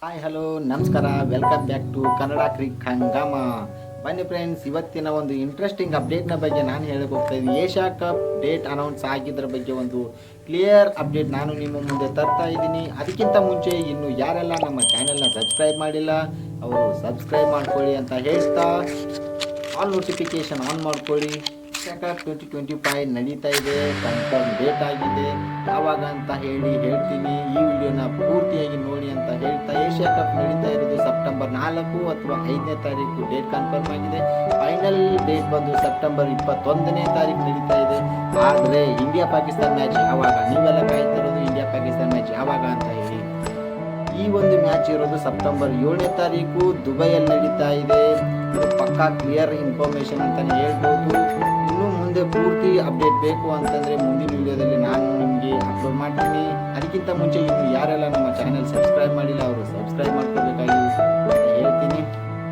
Hi hello ನಮಸ್ಕಾರ, welcome back to Kannada ಕ್ರಿಕ್ Hungama. ಬನ್ನಿ friends, ಇವತ್ತಿನ ಒಂದು ಇಂಟ್ರೆಸ್ಟಿಂಗ್ ಅಪ್ಡೇಟ್ನ ಬಗ್ಗೆ ನಾನು ಹೇಳಕ್ಕೆ ಹೋಗ್ತಾ ಇದ್ದೀನಿ. ಏಷ್ಯಾ ಕಪ್ ಡೇಟ್ ಅನೌನ್ಸ್ ಆಗಿದ್ದರ ಬಗ್ಗೆ ಒಂದು ಕ್ಲಿಯರ್ ಅಪ್ಡೇಟ್ ನಾನು ನಿಮ್ಮ ಮುಂದೆ ತರ್ತಾ ಇದ್ದೀನಿ. ಅದಕ್ಕಿಂತ ಮುಂಚೆ ಇನ್ನು ಯಾರೆಲ್ಲ ನಮ್ಮ ಚಾನೆಲ್ನ ಸಬ್ಸ್ಕ್ರೈಬ್ ಮಾಡಿಲ್ಲ ಅವರು ಸಬ್ಸ್ಕ್ರೈಬ್ ಮಾಡ್ಕೊಳ್ಳಿ ಅಂತ ಹೇಳ್ತಾ ಆಲ್ ನೋಟಿಫಿಕೇಶನ್ ಆನ್ ಮಾಡ್ಕೊಳ್ಳಿ. ಏಷ್ಯಾ ಕಪ್ 2025 ನಡೀತಾ ಇದೆ, ಕನ್ಫರ್ಮ್ ಡೇಟ್ ಆಗಿದೆ. ಯಾವಾಗ ಅಂತ ಹೇಳ್ತೀನಿ. ಈ ವಿಡಿಯೋನ ಪೂರ್ತಿಯಾಗಿ ನೋಡಿ ಅಂತ ಹೇಳ್ತಾ, ಏಷ್ಯಾ ಕಪ್ ನಡೀತಾ ಇರೋದು ಸೆಪ್ಟೆಂಬರ್ 4 ಅಥವಾ 5ನೇ ತಾರೀಕು ಡೇಟ್ ಕನ್ಫರ್ಮ್ ಆಗಿದೆ. ಫೈನಲ್ ಡೇಟ್ ಬಂದು ಸೆಪ್ಟೆಂಬರ್ 21ನೇ ತಾರೀಕು ನಡೀತಾ ಇದೆ. ಆದರೆ ಇಂಡಿಯಾ ಪಾಕಿಸ್ತಾನ್ ಮ್ಯಾಚ್ ಯಾವಾಗ? ನೀವೆಲ್ಲ ಕಾಯ್ತಿರೋದು ಇಂಡಿಯಾ ಪಾಕಿಸ್ತಾನ್ ಮ್ಯಾಚ್ ಯಾವಾಗ ಅಂತ ಹೇಳಿ. ಈ ಒಂದು ಮ್ಯಾಚ್ ಇರೋದು ಸೆಪ್ಟೆಂಬರ್ 7ನೇ ತಾರೀಕು ದುಬೈಯಲ್ಲಿ ನಡೀತಾ ಇದೆ. ಪಕ್ಕಾ ಕ್ಲಿಯರ್ ಇನ್ಫಾರ್ಮೇಶನ್ ಅಂತಾನೆ ಹೇಳ್ಬೋದು. ಇನ್ನು ಮುಂದೆ ಪೂರ್ತಿ ಅಪ್ಡೇಟ್ ಬೇಕು ಅಂತಂದರೆ ಮುಂದಿನ ವಿಡಿಯೋದಲ್ಲಿ ನಾನು ನಿಮಗೆ ಅಪ್ಲೋಡ್ ಮಾಡ್ತೀನಿ. ಅದಕ್ಕಿಂತ ಮುಂಚೆ ಇನ್ನು ಯಾರೆಲ್ಲ ನಮ್ಮ ಚಾನೆಲ್ ಸಬ್ಸ್ಕ್ರೈಬ್ ಮಾಡಿಲ್ಲ ಅವರು ಸಬ್ಸ್ಕ್ರೈಬ್ ಮಾಡ್ಕೋಬೇಕಾಗಿ ಹೇಳ್ತೀನಿ.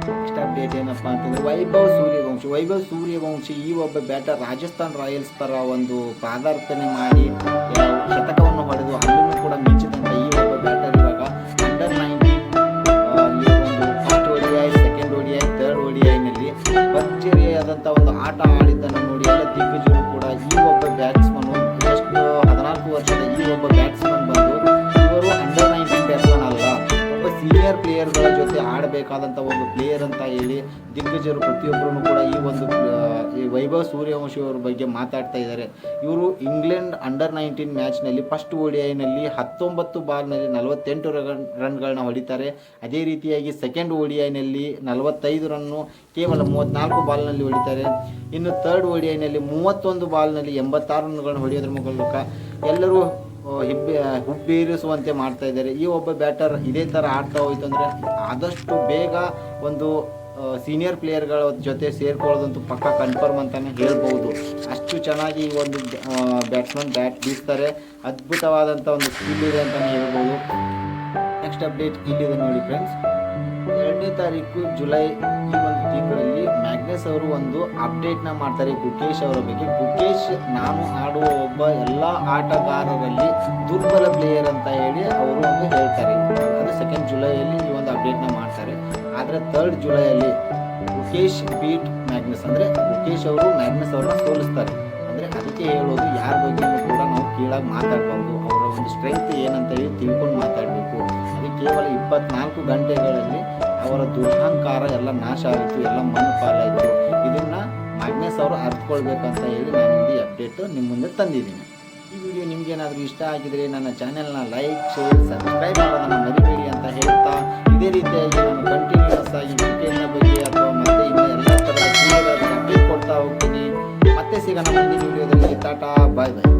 ನೆಕ್ಸ್ಟ್ ಅಪ್ಡೇಟ್ ಏನಪ್ಪ ಅಂತಂದರೆ ವೈಭವ್ ಸೂರ್ಯವಂಶಿ ಈ ಒಬ್ಬ ಬ್ಯಾಟರ್ ರಾಜಸ್ಥಾನ್ ರಾಯಲ್ಸ್ ಪರ ಒಂದು ಪಾದಾರ್ಪಣೆ ಮಾಡಿ ಶತಕವನ್ನು ಹೊಡೆದು ಅಲ್ಲೂ ಕೂಡ ಮಿಂಚಿದಂಥ ಈ ಒಬ್ಬ ಬ್ಯಾಟರ್ ಇವಾಗ ಅಂಡರ್ 19 ಒಂದು first ODI, second ODI, third ODIನಲ್ಲಿ ಭರ್ಜರಿಯಾದಂಥ ಒಂದು ಆಟ ಆಡಿದ್ದನ್ನು ನೋಡಿ ಎಲ್ಲ ದಿಗ್ಗಜರು ಕೂಡ ಈ ಒಬ್ಬ ಬ್ಯಾಟ್ಸ್ಮನ್ ಜಸ್ಟ್ 14 ವರ್ಷದ ಈ ಒಬ್ಬ ಬ್ಯಾಟ್ಸ್ಮನ್ ಬಂದು ಇವರು ಅಂಡರ್ 19 ಬ್ಯಾಟ್ಸ್ಮನ್ ಅಲ್ಲ, ಒಬ್ಬ ಸೀನಿಯರ್ ಪ್ಲೇಯರ್ಗಳ ಜೊತೆ ಆಡಬೇಕಾದಂಥ ಒಂದು ಪ್ಲೇಯರ್ ಅಂತ ಹೇಳಿ ದಿಗ್ಗಜರು ಪ್ರತಿಯೊಬ್ಬರೂ ಕೂಡ ಈ ವೈಭವ್ ಸೂರ್ಯವಂಶಿ ಅವರ ಬಗ್ಗೆ ಮಾತಾಡ್ತಾ ಇದ್ದಾರೆ. ಇವರು ಇಂಗ್ಲೆಂಡ್ ಅಂಡರ್ 19 ಮ್ಯಾಚ್ನಲ್ಲಿ ಫಸ್ಟ್ ODIನಲ್ಲಿ 19 ಬಾಲ್ನಲ್ಲಿ 48 ರನ್ಗಳನ್ನ ಹೊಡಿತಾರೆ. ಅದೇ ರೀತಿಯಾಗಿ ಸೆಕೆಂಡ್ ODIನಲ್ಲಿ 45 ರನ್ನು ಕೇವಲ 34 ಬಾಲ್ನಲ್ಲಿ ಹೊಡಿತಾರೆ. ಇನ್ನು ಥರ್ಡ್ ODIನಲ್ಲಿ 31 ಬಾಲ್ನಲ್ಲಿ 86 ರನ್ಗಳನ್ನ ಹೊಡೆಯೋದ್ರ ಮೂಲಕ ಎಲ್ಲರೂ ಹುಬ್ಬೇರಿಸುವಂತೆ ಮಾಡ್ತಾ ಇದ್ದಾರೆ. ಈ ಒಬ್ಬ ಬ್ಯಾಟರ್ ಇದೇ ಥರ ಆಡ್ತಾ ಹೋಯ್ತು ಅಂದರೆ ಆದಷ್ಟು ಬೇಗ ಒಂದು ಸೀನಿಯರ್ ಪ್ಲೇಯರ್ಗಳ ಜೊತೆ ಸೇರ್ಕೊಳ್ಳೋದಂತೂ ಪಕ್ಕ ಕನ್ಫರ್ಮ್ ಅಂತಲೇ ಹೇಳ್ಬೋದು. ಅಷ್ಟು ಚೆನ್ನಾಗಿ ಈ ಒಂದು ಬ್ಯಾಟ್ಸ್ಮನ್ ಬ್ಯಾಟ್ ಬೀಸ್ತಾರೆ. ಅದ್ಭುತವಾದಂಥ ಒಂದು ಸ್ಕಿಲ್ ಇದೆ ಅಂತಲೇ ಹೇಳ್ಬೋದು. ನೆಕ್ಸ್ಟ್ ಅಪ್ಡೇಟ್ ಇಲ್ಲಿದೆ ನೋಡಿ ಫ್ರೆಂಡ್ಸ್. 2ನೇ ತಾರೀಕು ಜುಲೈ ಈ ಒಂದು ತಿಂಗಳಲ್ಲಿ ಮ್ಯಾಗ್ನೆಸ್ ಅವರು ಒಂದು ಅಪ್ಡೇಟ್ನ ಮಾಡ್ತಾರೆ ಗುಕೇಶ್ ಅವರ ಬಗ್ಗೆ. ಗುಕೇಶ್ ನಾನು ಆಡುವ ಒಬ್ಬ ಎಲ್ಲ ಆಟಗಾರರಲ್ಲಿ ದುರ್ಬಲ ಪ್ಲೇಯರ್ ಅಂತ ಹೇಳಿ ಅವರು ಒಂದು ಹೇಳ್ತಾರೆ. ಅದು 2nd ಜುಲೈಯಲ್ಲಿ ಈ ಒಂದು ಅಪ್ಡೇಟ್ನ ಮಾಡ್ತಾರೆ. ಆದರೆ 3rd ಜುಲೈಯಲ್ಲಿ ಗುಕೇಶ್ ಬೀಟ್ ಮ್ಯಾಗ್ನೆಸ್, ಅಂದರೆ ಗುಕೇಶ್ ಅವರು ಮ್ಯಾಗ್ನೆಸ್ ಅವ್ರನ್ನ ಸೋಲಿಸ್ತಾರೆ. ಅಂದರೆ ಅದಕ್ಕೆ ಹೇಳೋದು ಯಾರ ಬಗ್ಗೆಯೂ ಕೂಡ ನಾವು ಕೀಳಾಗಿ ಮಾತಾಡಬಾರ್ದು, ಅವರ ಒಂದು ಸ್ಟ್ರೆಂತ್ ಏನಂತ ಹೇಳಿ ತಿಳ್ಕೊಂಡು ಮಾತಾಡಬೇಕು. ಅದು ಕೇವಲ 24 ಗಂಟೆಗಳಲ್ಲಿ ಅವರ ದುರಹಂಕಾರ ಎಲ್ಲ ನಾಶ ಆಯಿತು, ಎಲ್ಲ ಮಣ್ಣು ಪಾಲಾಯಿತು. ಇದನ್ನು ಮ್ಯಾಗ್ನೆಸ್ ಅವರು ಅರ್ಥಕೊಳ್ಬೇಕಂತ ಹೇಳಿ ನಾನು ಈ ಅಪ್ಡೇಟು ನಿಮ್ಮ ಮುಂದೆ ತಂದಿದ್ದೀನಿ. ಈ ವಿಡಿಯೋ ನಿಮಗೇನಾದರೂ ಇಷ್ಟ ಆಗಿದರೆ ನನ್ನ ಚಾನೆಲ್ನ ಲೈಕ್, ಶೇರ್, ಸಬ್ಸ್ಕ್ರೈಬ್ ಮಾಡೋದನ್ನು ಮರಿಬೇಡಿ ಅಂತ ಹೇಳ್ತಾ, ಇದೇ ರೀತಿಯಾಗಿ ನಾನು ಕಂಟಿನ್ಯೂಸ್ ಆಗಿ ಕ್ರಿಕೆಟ್ನ ಬಗ್ಗೆ ಅಥವಾ ಮತ್ತೆ ಇನ್ನು ಎಲ್ಲ ಥರದ ಅಪ್ಡೇಟ್ ಕೊಡ್ತಾ ಹೋಗ್ತೀನಿ. ಮತ್ತೆ ಸಿಗೋಣ ಮುಂದಿನ ವಿಡಿಯೋದಲ್ಲಿ. ಟಾಟಾ, ಬಾಯ್ ಬಾಯ್.